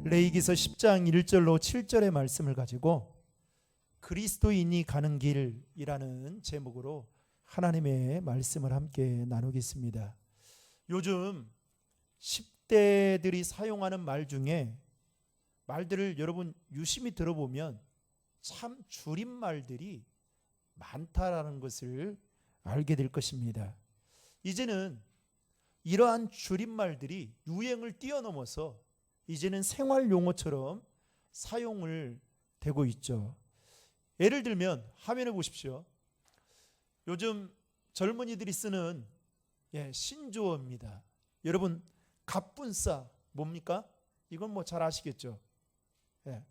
레위기서 10장 1절로 7절의 말씀을 가지고 그리스도인이 가는 길이라는 제목으로 하나님의 말씀을 함께 나누겠습니다. 요즘 10대들이 사용하는 말 중에 말들을 여러분 유심히 들어보면 참 줄임말들이 많다라는 것을 알게 될 것입니다. 이제는 이러한 줄임말들이 유행을 뛰어넘어서 이제는 생활 용어처럼 사용을 되고 있죠. 예를 들면 화면에 보십시오. 요즘 젊은이들이 쓰는 신조어입니다. 여러분 갑분싸 뭡니까? 이건 뭐 잘 아시겠죠?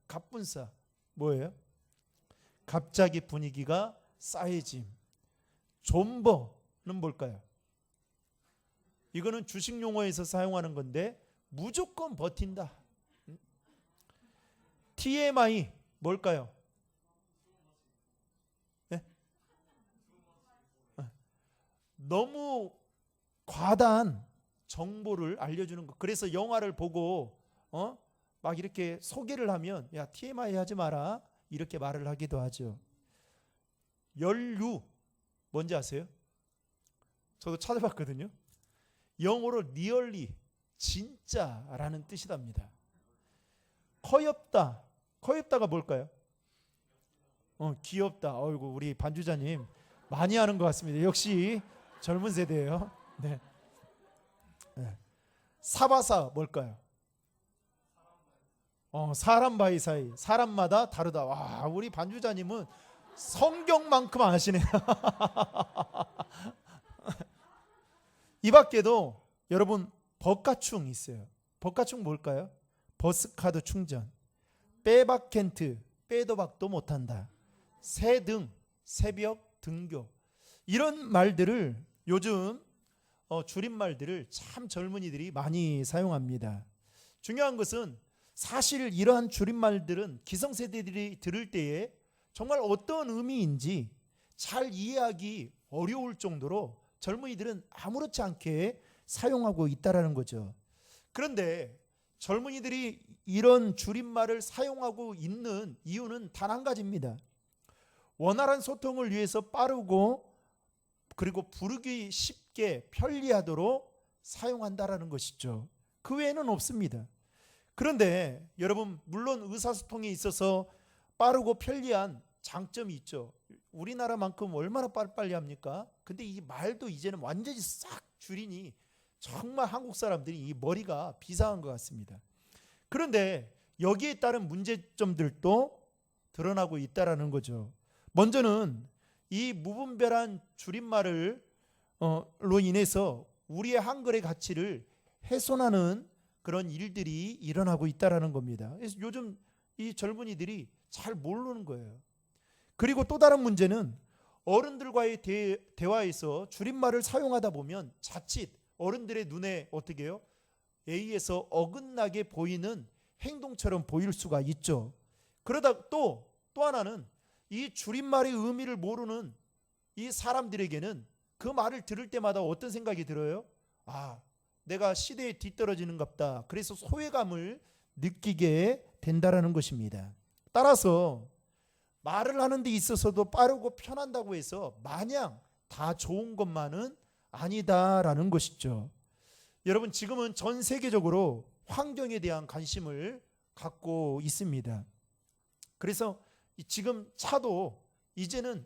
갑분싸 뭐예요? 갑자기 분위기가 싸해짐. 존버는 뭘까요? 이거는 주식 용어에서 사용하는 건데 무조건 버틴다. TMI 뭘까요? 너무 과다한 정보를 알려주는 것. 그래서 영화를 보고 막 이렇게 소개를 하면 야 TMI 하지 마라 이렇게 말을 하기도 하죠. 연류 뭔지 아세요? 저도 찾아봤거든요. 영어로 리얼리 진짜라는 뜻이답니다. 커엽다. 커엽다가 뭘까요? 귀엽다. 어이구 우리 반주자님 많이 하는 것 같습니다. 역시 젊은 세대예요. 네. 사바사 뭘까요? 사람 바이 사이. 사람마다 다르다. 와 우리 반주자님은 성경만큼 아시네요. 이 밖에도 여러분 버카충 있어요. 버카충 뭘까요? 버스카드 충전, 빼박켄트, 빼도 박도 못한다, 새등, 새벽 등교, 이런 말들을 요즘 줄임말들을 참 젊은이들이 많이 사용합니다. 중요한 것은 사실 이러한 줄임말들은 기성세대들이 들을 때에 정말 어떤 의미인지 잘 이해하기 어려울 정도로 젊은이들은 아무렇지 않게 사용하고 있다라는 거죠. 그런데 젊은이들이 이런 줄임말을 사용하고 있는 이유는 단 한 가지입니다. 원활한 소통을 위해서 빠르고 그리고 부르기 쉽게 편리하도록 사용한다라는 것이죠. 그 외에는 없습니다. 그런데 여러분 물론 의사소통에 있어서 빠르고 편리한 장점이 있죠. 우리나라만큼 얼마나 빨리빨리 합니까? 근데 이 말도 이제는 완전히 싹 줄이니 정말 한국 사람들이 이 머리가 비상한 것 같습니다. 그런데 여기에 따른 문제점들도 드러나고 있다라는 거죠. 먼저는 이 무분별한 줄임말로 인해서 우리의 한글의 가치를 훼손하는 그런 일들이 일어나고 있다라는 겁니다. 그래서 요즘 이 젊은이들이 잘 모르는 거예요. 그리고 또 다른 문제는 어른들과의 대화에서 줄임말을 사용하다 보면 자칫 어른들의 눈에 어떻게 해요? A에서 어긋나게 보이는 행동처럼 보일 수가 있죠. 그러다 또 하나는 이 줄임말의 의미를 모르는 이 사람들에게는 그 말을 들을 때마다 어떤 생각이 들어요? 내가 시대에 뒤떨어지는갑다. 그래서 소외감을 느끼게 된다라는 것입니다. 따라서 말을 하는 데 있어서도 빠르고 편한다고 해서 마냥 다 좋은 것만은 아니다라는 것이죠. 여러분 지금은 전 세계적으로 환경에 대한 관심을 갖고 있습니다. 그래서 지금 차도 이제는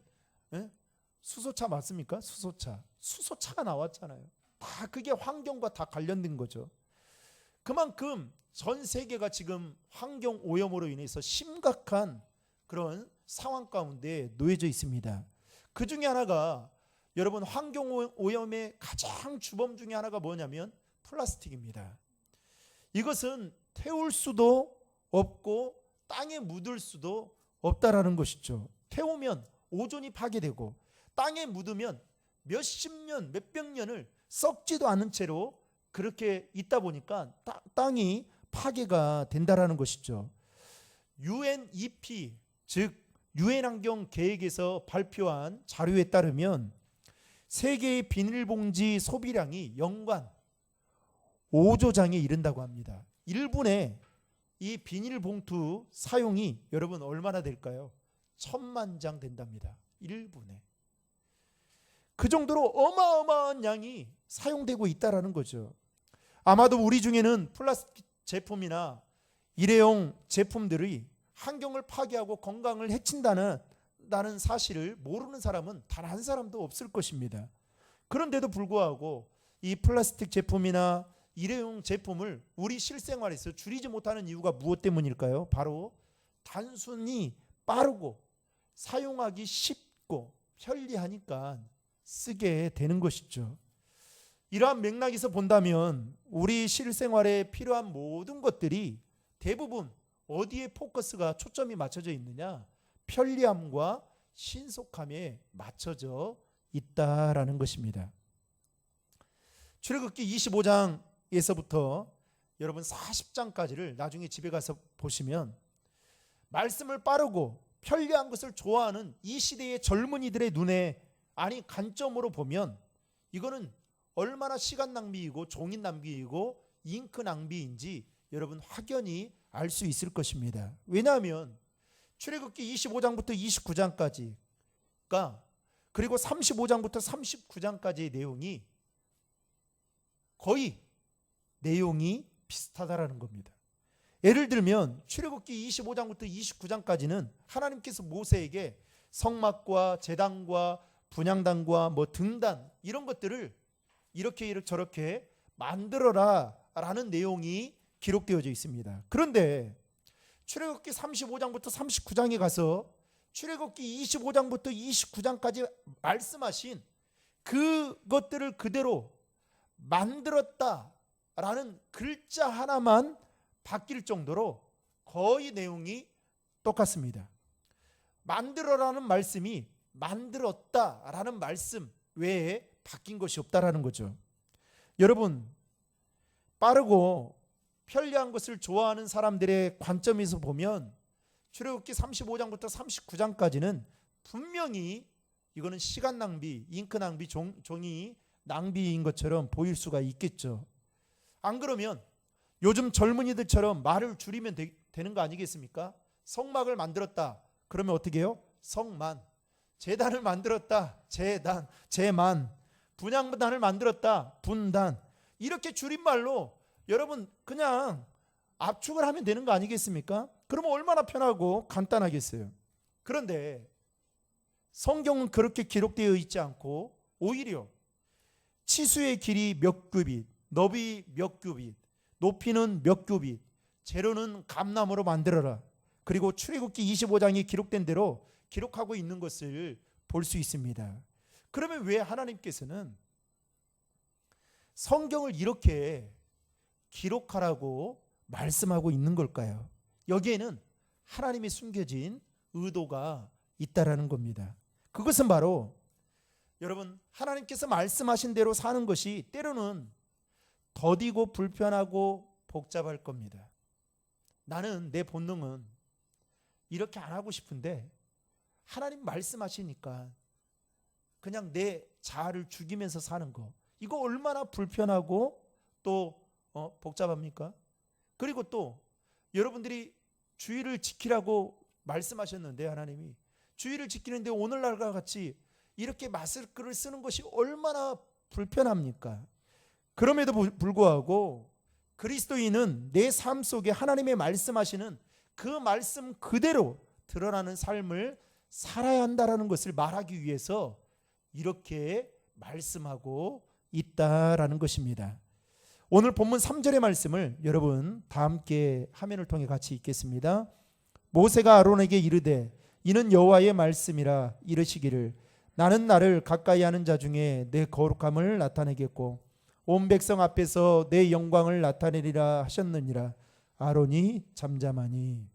수소차 맞습니까? 수소차가 나왔잖아요. 다 그게 환경과 다 관련된 거죠. 그만큼 전 세계가 지금 환경 오염으로 인해서 심각한 그런 상황 가운데 놓여져 있습니다. 그 중에 하나가 여러분 환경 오염의 가장 주범 중에 하나가 뭐냐면 플라스틱입니다. 이것은 태울 수도 없고 땅에 묻을 수도 없다라는 것이죠. 태우면 오존이 파괴되고 땅에 묻으면 몇십 년, 몇백 년을 썩지도 않은 채로 그렇게 있다 보니까 땅이 파괴가 된다라는 것이죠. UNEP 즉 유엔 환경 계획에서 발표한 자료에 따르면 세계의 비닐봉지 소비량이 연간 5조 장에 이른다고 합니다. 1분에 이 비닐봉투 사용이 여러분 얼마나 될까요? 1000만 장 된답니다. 1분에. 그 정도로 어마어마한 양이 사용되고 있다라는 거죠. 아마도 우리 중에는 플라스틱 제품이나 일회용 제품들이 환경을 파괴하고 건강을 해친다는 사실을 모르는 사람은 단 한 사람도 없을 것입니다. 그런데도 불구하고 이 플라스틱 제품이나 일회용 제품을 우리 실생활에서 줄이지 못하는 이유가 무엇 때문일까요? 바로 단순히 빠르고 사용하기 쉽고 편리하니까 쓰게 되는 것이죠. 이러한 맥락에서 본다면 우리 실생활에 필요한 모든 것들이 대부분 어디에 포커스가 초점이 맞춰져 있느냐? 편리함과 신속함에 맞춰져 있다라는 것입니다. 출애굽기 25장에서부터 여러분 40장까지를 나중에 집에 가서 보시면 말씀을 빠르고 편리한 것을 좋아하는 이 시대의 젊은이들의 눈에 아니 관점으로 보면 이거는 얼마나 시간 낭비이고 종이 낭비이고 잉크 낭비인지 여러분 확연히 알 수 있을 것입니다. 왜냐하면 출애굽기 25장부터 29장까지가 그리고 35장부터 39장까지의 내용이 거의 내용이 비슷하다라는 겁니다. 예를 들면 출애굽기 25장부터 29장까지는 하나님께서 모세에게 성막과 제단과 분향단과 등단 이런 것들을 이렇게 저렇게 만들어라 라는 내용이 기록되어져 있습니다. 그런데 출애굽기 35장부터 39장에 가서 출애굽기 25장부터 29장까지 말씀하신 그것들을 그대로 만들었다라는 글자 하나만 바뀔 정도로 거의 내용이 똑같습니다. 만들어라는 말씀이 만들었다라는 말씀 외에 바뀐 것이 없다라는 거죠. 여러분, 빠르고 편리한 것을 좋아하는 사람들의 관점에서 보면 출애굽기 35장부터 39장까지는 분명히 이거는 시간 낭비, 잉크 낭비, 종이 낭비인 것처럼 보일 수가 있겠죠. 안 그러면 요즘 젊은이들처럼 말을 줄이면 되는 거 아니겠습니까? 성막을 만들었다. 그러면 어떻게 해요? 성만. 제단을 만들었다. 제단, 제만. 분향단을 만들었다. 분단. 이렇게 줄임말로 여러분 그냥 압축을 하면 되는 거 아니겠습니까? 그러면 얼마나 편하고 간단하겠어요. 그런데 성경은 그렇게 기록되어 있지 않고 오히려 치수의 길이 몇 규빗, 너비 몇 규빗, 높이는 몇 규빗, 재료는 감나무로 만들어라. 그리고 출애굽기 25장이 기록된 대로 기록하고 있는 것을 볼 수 있습니다. 그러면 왜 하나님께서는 성경을 이렇게 기록하라고 말씀하고 있는 걸까요? 여기에는 하나님의 숨겨진 의도가 있다라는 겁니다. 그것은 바로 여러분 하나님께서 말씀하신 대로 사는 것이 때로는 더디고 불편하고 복잡할 겁니다. 나는 내 본능은 이렇게 안 하고 싶은데 하나님 말씀하시니까 그냥 내 자아를 죽이면서 사는 거 이거 얼마나 불편하고 또 복잡합니까? 그리고 또 여러분들이 주의를 지키라고 말씀하셨는데 하나님이 주의를 지키는데 오늘날과 같이 이렇게 마스크를 쓰는 것이 얼마나 불편합니까? 그럼에도 불구하고 그리스도인은 내 삶 속에 하나님의 말씀하시는 그 말씀 그대로 드러나는 삶을 살아야 한다는 것을 말하기 위해서 이렇게 말씀하고 있다라는 것입니다. 오늘 본문 3절의 말씀을 여러분 다 함께 화면을 통해 같이 읽겠습니다. 모세가 아론에게 이르되 이는 여호와의 말씀이라 이르시기를 나는 나를 가까이 하는 자 중에 내 거룩함을 나타내겠고 온 백성 앞에서 내 영광을 나타내리라 하셨느니라. 아론이 잠잠하니.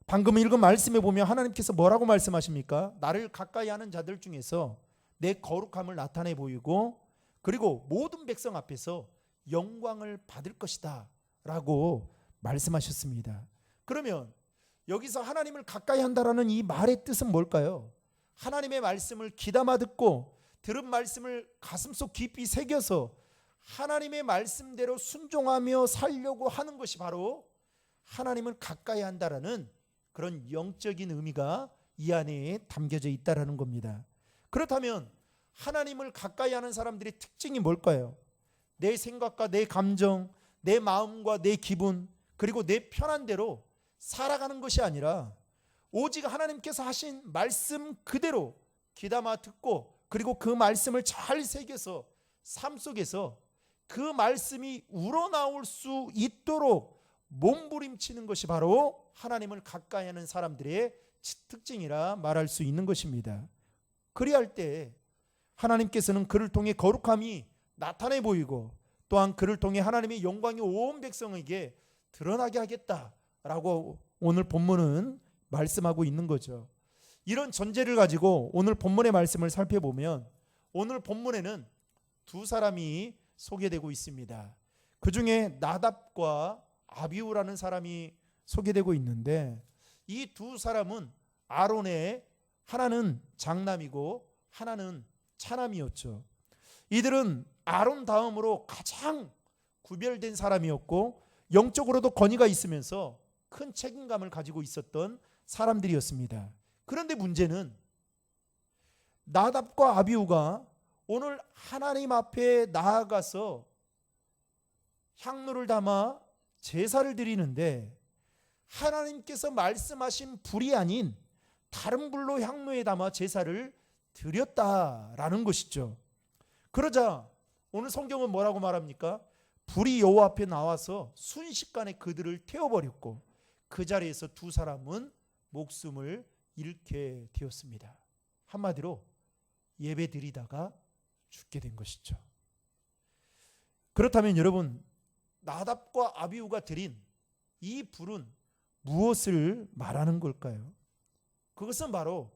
방금 읽은 말씀에 보면 하나님께서 뭐라고 말씀하십니까? 나를 가까이 하는 자들 중에서 내 거룩함을 나타내 보이고 그리고 모든 백성 앞에서 영광을 받을 것이다 라고 말씀하셨습니다. 그러면 여기서 하나님을 가까이 한다라는 이 말의 뜻은 뭘까요? 하나님의 말씀을 귀담아 듣고 들은 말씀을 가슴속 깊이 새겨서 하나님의 말씀대로 순종하며 살려고 하는 것이 바로 하나님을 가까이 한다라는 그런 영적인 의미가 이 안에 담겨져 있다라는 겁니다. 그렇다면 하나님을 가까이 하는 사람들의 특징이 뭘까요? 내 생각과 내 감정, 내 마음과 내 기분, 그리고 내 편한 대로 살아가는 것이 아니라 오직 하나님께서 하신 말씀 그대로 귀담아 듣고, 그리고 그 말씀을 잘 새겨서 삶 속에서 그 말씀이 우러나올 수 있도록 몸부림치는 것이 바로 하나님을 가까이 하는 사람들의 특징이라 말할 수 있는 것입니다. 그리할 때 하나님께서는 그를 통해 거룩함이 나타내 보이고, 또한 그를 통해 하나님의 영광이 온 백성에게 드러나게 하겠다라고 오늘 본문은 말씀하고 있는 거죠. 이런 전제를 가지고 오늘 본문의 말씀을 살펴보면, 오늘 본문에는 두 사람이 소개되고 있습니다. 그 중에 나답과 아비후라는 사람이 소개되고 있는데, 이 두 사람은 아론의 하나는 장남이고 하나는 차남이었죠. 이들은 아론 다음으로 가장 구별된 사람이었고, 영적으로도 권위가 있으면서 큰 책임감을 가지고 있었던 사람들이었습니다. 그런데 문제는 나답과 아비후가 오늘 하나님 앞에 나아가서 향로를 담아 제사를 드리는데, 하나님께서 말씀하신 불이 아닌 다른 불로 향로에 담아 제사를 드렸다라는 것이죠. 그러자 오늘 성경은 뭐라고 말합니까? 불이 여호와 앞에 나와서 순식간에 그들을 태워버렸고, 그 자리에서 두 사람은 목숨을 잃게 되었습니다. 한마디로 예배 드리다가 죽게 된 것이죠. 그렇다면 여러분, 나답과 아비후가 드린 이 불은 무엇을 말하는 걸까요? 그것은 바로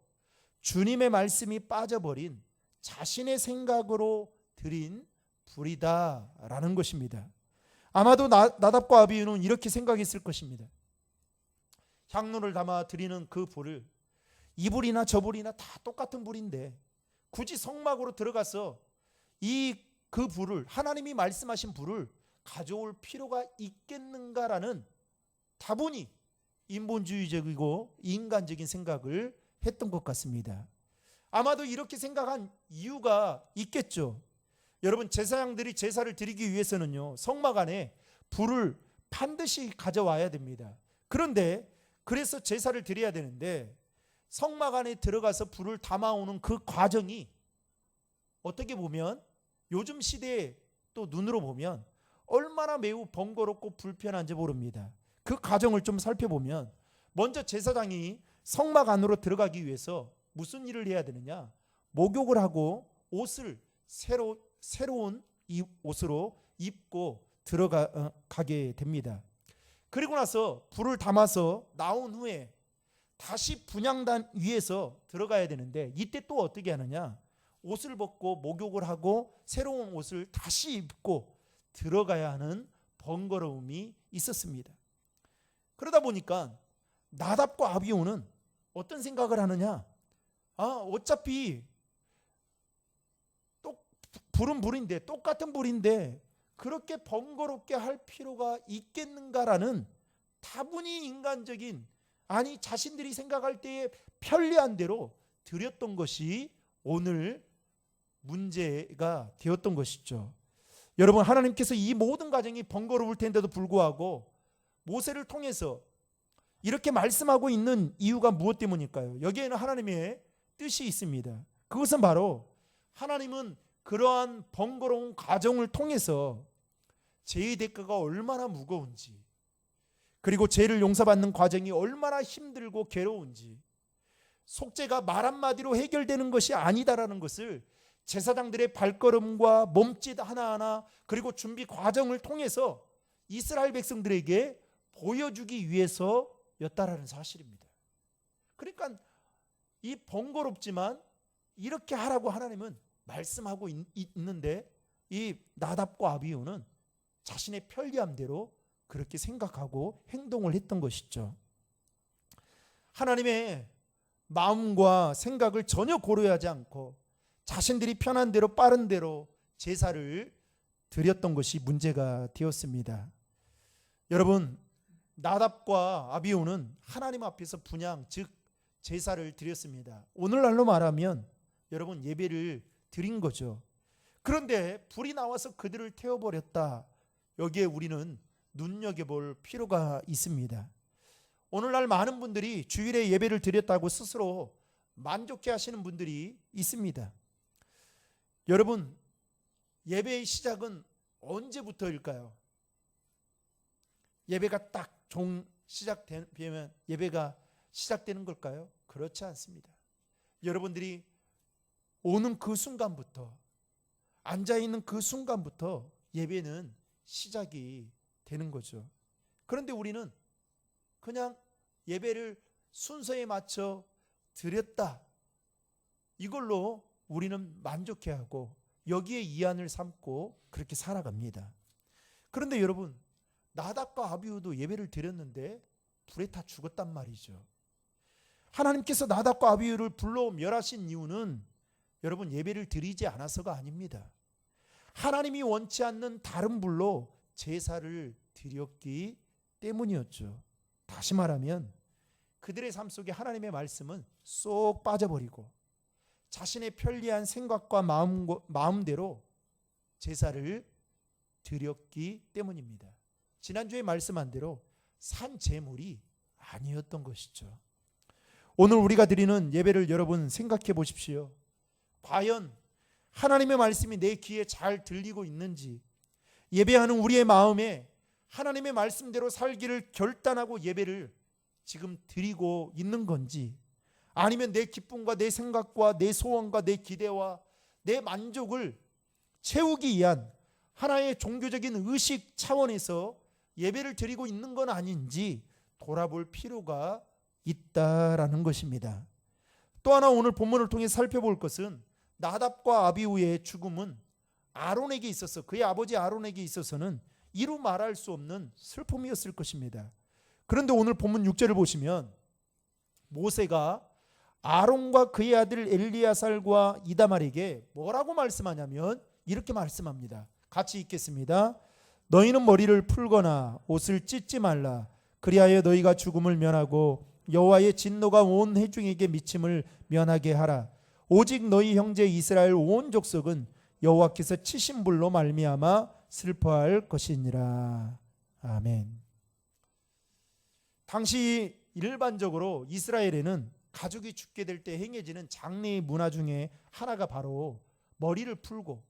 주님의 말씀이 빠져버린 자신의 생각으로 드린 불이다라는 것입니다. 아마도 나답과 아비후는 이렇게 생각했을 것입니다. 향로를 담아 드리는 그 불을, 이 불이나 저 불이나 다 똑같은 불인데 굳이 성막으로 들어가서 그 불을, 하나님이 말씀하신 불을 가져올 필요가 있겠는가라는 다분히 인본주의적이고 인간적인 생각을 했던 것 같습니다. 아마도 이렇게 생각한 이유가 있겠죠. 여러분, 제사장들이 제사를 드리기 위해서는요, 성막 안에 불을 반드시 가져와야 됩니다. 그런데 그래서 제사를 드려야 되는데, 성막 안에 들어가서 불을 담아오는 그 과정이 어떻게 보면 요즘 시대에 또 눈으로 보면 얼마나 매우 번거롭고 불편한지 모릅니다. 그 과정을 좀 살펴보면, 먼저 제사장이 성막 안으로 들어가기 위해서 무슨 일을 해야 되느냐? 목욕을 하고 옷을 새로운 이 옷으로 입고 들어가게 됩니다. 그리고 나서 불을 담아서 나온 후에 다시 분향단 위에서 들어가야 되는데, 이때 또 어떻게 하느냐? 옷을 벗고 목욕을 하고 새로운 옷을 다시 입고 들어가야 하는 번거로움이 있었습니다. 그러다 보니까 나답과 아비후는 어떤 생각을 하느냐? 어차피 불은 불인데, 똑같은 불인데 그렇게 번거롭게 할 필요가 있겠는가라는 다분히 인간적인, 아니 자신들이 생각할 때에 편리한 대로 드렸던 것이 오늘 문제가 되었던 것이죠. 여러분, 하나님께서 이 모든 과정이 번거로울 텐데도 불구하고 모세를 통해서 이렇게 말씀하고 있는 이유가 무엇 때문일까요? 여기에는 하나님의 뜻이 있습니다. 그것은 바로 하나님은 그러한 번거로운 과정을 통해서 죄의 대가가 얼마나 무거운지, 그리고 죄를 용서받는 과정이 얼마나 힘들고 괴로운지, 속죄가 말 한마디로 해결되는 것이 아니다라는 것을 제사장들의 발걸음과 몸짓 하나하나, 그리고 준비 과정을 통해서 이스라엘 백성들에게 보여주기 위해서였다라는 사실입니다. 그러니까 이 번거롭지만 이렇게 하라고 하나님은 말씀하고 있는데, 이 나답과 아비후는 자신의 편리함대로 그렇게 생각하고 행동을 했던 것이죠. 하나님의 마음과 생각을 전혀 고려하지 않고 자신들이 편한 대로 빠른 대로 제사를 드렸던 것이 문제가 되었습니다. 여러분, 나답과 아비후는 하나님 앞에서 분향 즉 제사를 드렸습니다. 오늘날로 말하면 여러분 예배를 드린 거죠. 그런데 불이 나와서 그들을 태워버렸다. 여기에 우리는 눈여겨볼 필요가 있습니다. 오늘날 많은 분들이 주일에 예배를 드렸다고 스스로 만족해 하시는 분들이 있습니다. 여러분, 예배의 시작은 언제부터일까요? 예배가 딱 시작되면 예배가 시작되는 걸까요? 그렇지 않습니다. 여러분들이 오는 그 순간부터, 앉아있는 그 순간부터 예배는 시작이 되는 거죠. 그런데 우리는 그냥 예배를 순서에 맞춰 드렸다, 이걸로 우리는 만족해하고 여기에 이한을 삼고 그렇게 살아갑니다. 그런데 여러분, 나답과 아비후도 예배를 드렸는데 불에 타 죽었단 말이죠. 하나님께서 나답과 아비후를 불러 멸하신 이유는 여러분 예배를 드리지 않아서가 아닙니다. 하나님이 원치 않는 다른 불로 제사를 드렸기 때문이었죠. 다시 말하면 그들의 삶 속에 하나님의 말씀은 쏙 빠져버리고 자신의 편리한 생각과 마음대로 제사를 드렸기 때문입니다. 지난주에 말씀한 대로 산 제물이 아니었던 것이죠. 오늘 우리가 드리는 예배를 여러분 생각해 보십시오. 과연 하나님의 말씀이 내 귀에 잘 들리고 있는지, 예배하는 우리의 마음에 하나님의 말씀대로 살기를 결단하고 예배를 지금 드리고 있는 건지, 아니면 내 기쁨과 내 생각과 내 소원과 내 기대와 내 만족을 채우기 위한 하나의 종교적인 의식 차원에서 예배를 드리고 있는 건 아닌지 돌아볼 필요가 있다라는 것입니다. 또 하나 오늘 본문을 통해 살펴볼 것은 나답과 아비후의 죽음은 아론에게 있어서, 그의 아버지 아론에게 있어서는 이루 말할 수 없는 슬픔이었을 것입니다. 그런데 오늘 본문 6절을 보시면 모세가 아론과 그의 아들 엘리야살과 이다말에게 뭐라고 말씀하냐면 이렇게 말씀합니다. 같이 읽겠습니다. 너희는 머리를 풀거나 옷을 찢지 말라. 그리하여 너희가 죽음을 면하고 여호와의 진노가 온 회중에게 미침을 면하게 하라. 오직 너희 형제 이스라엘 온 족속은 여호와께서 치신 불로 말미암아 슬퍼할 것이니라. 아멘. 당시 일반적으로 이스라엘에는 가족이 죽게 될 때 행해지는 장례의 문화 중에 하나가 바로 머리를 풀고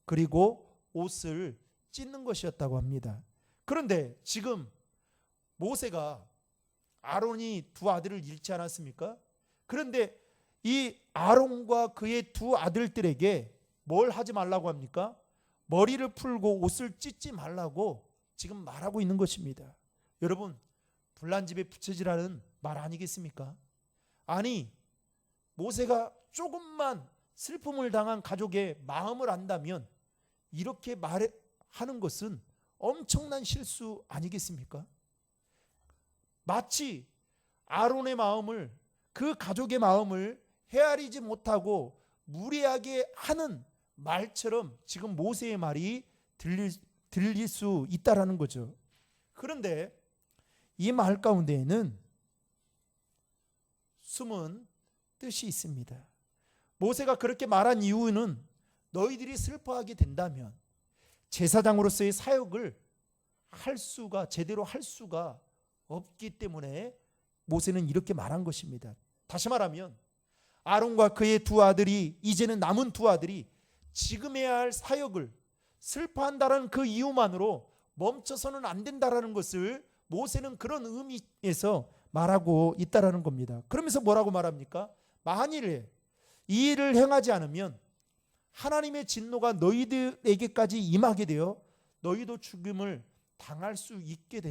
그리고 옷을 찢는 것이었다고 합니다. 그런데 지금 모세가 아론이 두 아들을 잃지 않았습니까? 그런데 이 아론과 그의 두 아들들에게 뭘 하지 말라고 합니까? 머리를 풀고 옷을 찢지 말라고 지금 말하고 있는 것입니다. 여러분, 불난 집에 부채질하는 말 아니겠습니까? 아니, 모세가 조금만 슬픔을 당한 가족의 마음을 안다면 이렇게 말하는 것은 엄청난 실수 아니겠습니까? 마치 아론의 마음을, 그 가족의 마음을 헤아리지 못하고 무례하게 하는 말처럼 지금 모세의 말이 들릴 수 있다라는 거죠. 그런데 이 말 가운데에는 숨은 뜻이 있습니다. 모세가 그렇게 말한 이유는 너희들이 슬퍼하게 된다면 제사장으로서의 사역을 제대로 할 수가 없기 때문에 모세는 이렇게 말한 것입니다. 다시 말하면 아론과 그의 두 아들이, 이제는 남은 두 아들이 지금 해야 할 사역을 슬퍼한다는 그 이유만으로 멈춰서는 안 된다라는 것을 모세는 그런 의미에서 말하고 있다라는 겁니다. 그러면서 뭐라고 말합니까? 만일에 이 일을 행하지 않으면 하나님의 진노가 너희들에게까지 임하게 되어 너희도 죽음을 당할 수 있게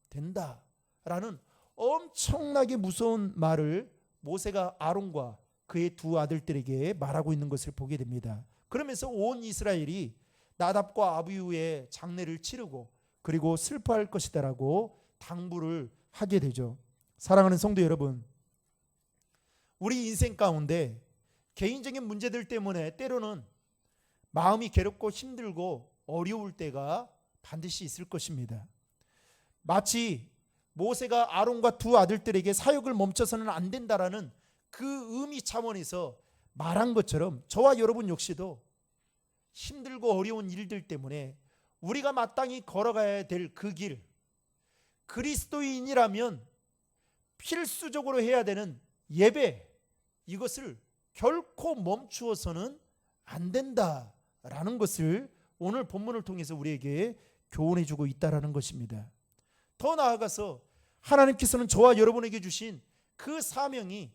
된다라는 엄청나게 무서운 말을 모세가 아론과 그의 두 아들들에게 말하고 있는 것을 보게 됩니다. 그러면서 온 이스라엘이 나답과 아비후의 장례를 치르고 그리고 슬퍼할 것이다라고 당부를 하게 되죠. 사랑하는 성도 여러분, 우리 인생 가운데 개인적인 문제들 때문에 때로는 마음이 괴롭고 힘들고 어려울 때가 반드시 있을 것입니다. 마치 모세가 아론과 두 아들들에게 사역을 멈춰서는 안 된다라는 그 의미 차원에서 말한 것처럼 저와 여러분 역시도 힘들고 어려운 일들 때문에 우리가 마땅히 걸어가야 될 그 길, 그리스도인이라면 필수적으로 해야 되는 예배, 이것을 결코 멈추어서는 안 된다라는 것을 오늘 본문을 통해서 우리에게 교훈해 주고 있다라는 것입니다. 더 나아가서 하나님께서는 저와 여러분에게 주신 그 사명이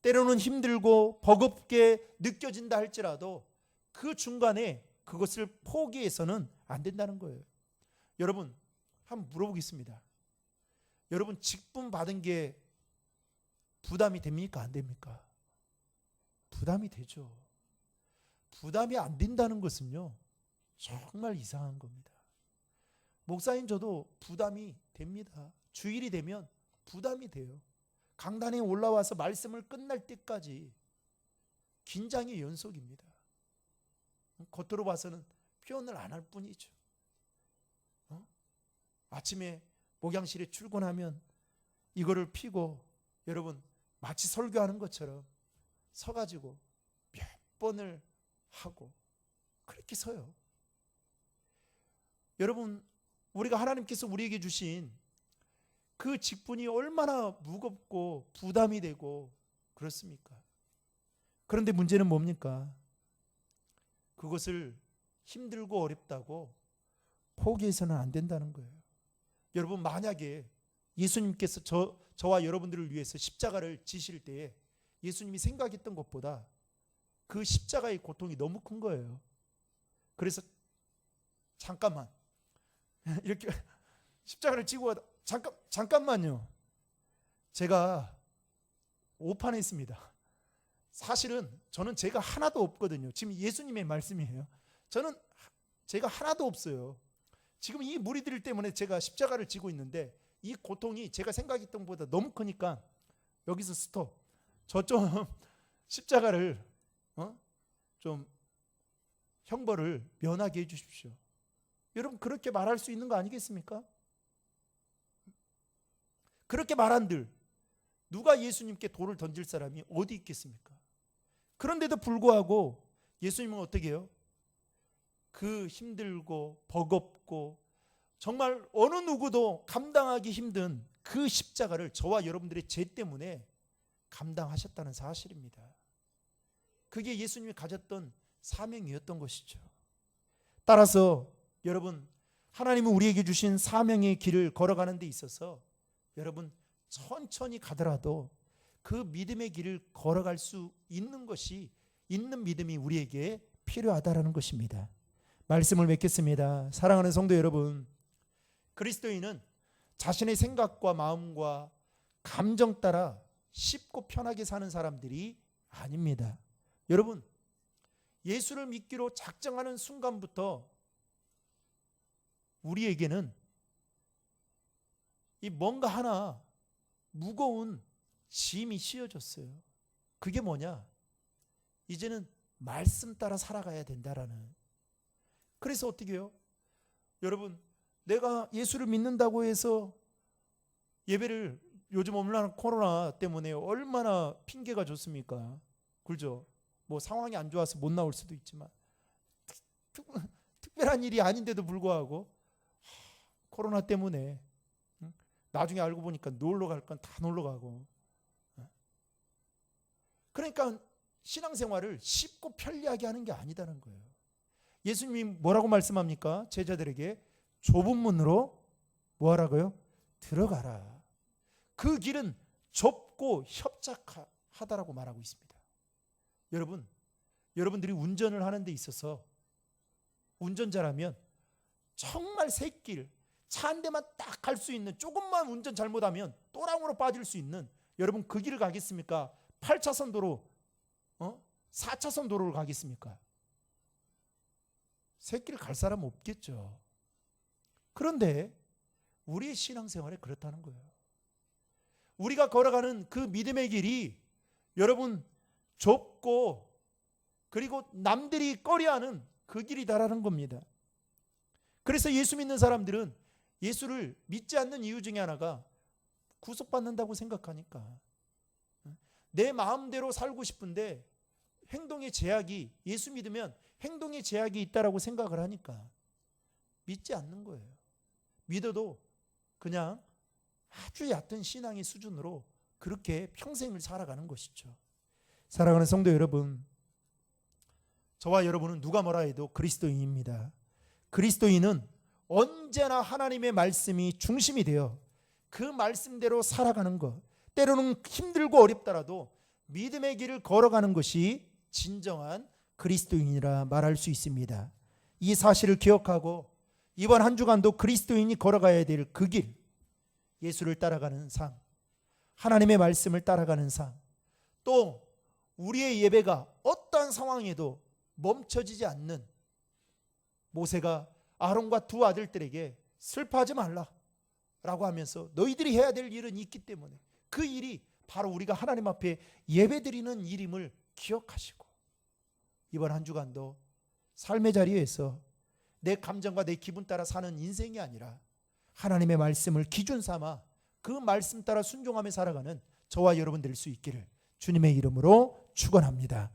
때로는 힘들고 버겁게 느껴진다 할지라도 그 중간에 그것을 포기해서는 안 된다는 거예요. 여러분, 한번 물어보겠습니다. 여러분, 직분 받은 게 부담이 됩니까? 안 됩니까? 부담이 되죠. 부담이 안 된다는 것은요, 정말 이상한 겁니다. 목사인 저도 부담이 됩니다. 주일이 되면 부담이 돼요. 강단에 올라와서 말씀을 끝날 때까지 긴장의 연속입니다. 겉으로 봐서는 표현을 안 할 뿐이죠. 아침에 목양실에 출근하면 이거를 피고 여러분 마치 설교하는 것처럼 서가지고 몇 번을 하고 그렇게 서요. 여러분, 우리가 하나님께서 우리에게 주신 그 직분이 얼마나 무겁고 부담이 되고 그렇습니까? 그런데 문제는 뭡니까? 그것을 힘들고 어렵다고 포기해서는 안 된다는 거예요. 여러분, 만약에 예수님께서 저와 여러분들을 위해서 십자가를 지실 때에 예수님이 생각했던 것보다 그 십자가의 고통이 너무 큰 거예요. 그래서 잠깐만 이렇게 십자가를 지고 잠깐만요. 제가 오판했습니다. 사실은 저는 제가 하나도 없거든요. 지금 예수님의 말씀이에요. 제가 하나도 없어요. 지금 이 무리들 때문에 제가 십자가를 지고 있는데 이 고통이 제가 생각했던 것보다 너무 크니까 여기서 스톱. 저 좀 십자가를 좀 형벌을 면하게 해주십시오. 여러분, 그렇게 말할 수 있는 거 아니겠습니까? 그렇게 말한들 누가 예수님께 돌을 던질 사람이 어디 있겠습니까? 그런데도 불구하고 예수님은 어떻게 해요? 그 힘들고 버겁고 정말 어느 누구도 감당하기 힘든 그 십자가를 저와 여러분들의 죄 때문에 감당하셨다는 사실입니다. 그게 예수님이 가졌던 사명이었던 것이죠. 따라서 여러분, 하나님은 우리에게 주신 사명의 길을 걸어가는 데 있어서 여러분 천천히 가더라도 그 믿음의 길을 걸어갈 수 있는 것이, 있는 믿음이 우리에게 필요하다라는 것입니다. 말씀을 맺겠습니다. 사랑하는 성도 여러분, 그리스도인은 자신의 생각과 마음과 감정 따라 쉽고 편하게 사는 사람들이 아닙니다. 여러분, 예수를 믿기로 작정하는 순간부터 우리에게는 이 뭔가 하나 무거운 짐이 씌워졌어요. 그게 뭐냐? 이제는 말씀 따라 살아가야 된다라는. 그래서 어떻게 해요? 여러분, 내가 예수를 믿는다고 해서 예배를 요즘 얼마나 코로나 때문에 얼마나 핑계가 좋습니까? 그렇죠? 뭐 상황이 안 좋아서 못 나올 수도 있지만 특별한 일이 아닌데도 불구하고 코로나 때문에 나중에 알고 보니까 놀러 갈 건 다 놀러 가고. 그러니까 신앙생활을 쉽고 편리하게 하는 게 아니다는 거예요. 예수님이 뭐라고 말씀합니까? 제자들에게 좁은 문으로 뭐 하라고요? 들어가라. 그 길은 좁고 협착하다라고 말하고 있습니다. 여러분, 여러분들이 운전을 하는 데 있어서 운전자라면 정말 새길, 차 한 대만 딱 갈 수 있는, 조금만 운전 잘못하면 또랑으로 빠질 수 있는, 여러분 그 길을 가겠습니까? 8차선 도로, 4차선 도로를 가겠습니까? 새길 갈 사람 없겠죠. 그런데 우리의 신앙생활에 그렇다는 거예요. 우리가 걸어가는 그 믿음의 길이 여러분 좁고 그리고 남들이 꺼려하는 그 길이다라는 겁니다. 그래서 예수 믿는 사람들은 예수를 믿지 않는 이유 중에 하나가 구속받는다고 생각하니까. 내 마음대로 살고 싶은데 행동의 제약이, 예수 믿으면 행동의 제약이 있다라고 생각을 하니까 믿지 않는 거예요. 믿어도 그냥 아주 얕은 신앙의 수준으로 그렇게 평생을 살아가는 것이죠. 사랑하는 성도 여러분, 저와 여러분은 누가 뭐라 해도 그리스도인입니다. 그리스도인은 언제나 하나님의 말씀이 중심이 되어 그 말씀대로 살아가는 것, 때로는 힘들고 어렵더라도 믿음의 길을 걸어가는 것이 진정한 그리스도인이라 말할 수 있습니다. 이 사실을 기억하고 이번 한 주간도 그리스도인이 걸어가야 될 그 길, 예수를 따라가는 삶, 하나님의 말씀을 따라가는 삶, 또 우리의 예배가 어떠한 상황에도 멈춰지지 않는, 모세가 아론과 두 아들들에게 슬퍼하지 말라 라고 하면서 너희들이 해야 될 일은 있기 때문에 그 일이 바로 우리가 하나님 앞에 예배드리는 일임을 기억하시고, 이번 한 주간도 삶의 자리에서 내 감정과 내 기분 따라 사는 인생이 아니라 하나님의 말씀을 기준 삼아 그 말씀 따라 순종하며 살아가는 저와 여러분 될 수 있기를 주님의 이름으로 축원합니다.